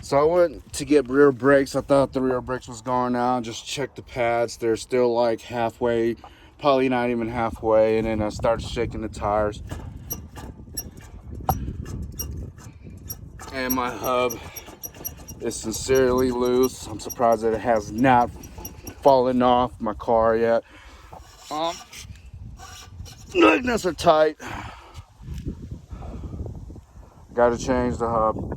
So I went to get rear brakes. I thought the rear brakes was gone out. Just checked the pads. They're still like halfway, probably not even halfway. And then I started shaking the tires. And my hub is sincerely loose. I'm surprised that it has not fallen off my car yet. Magnets are tight. Got to change the hub.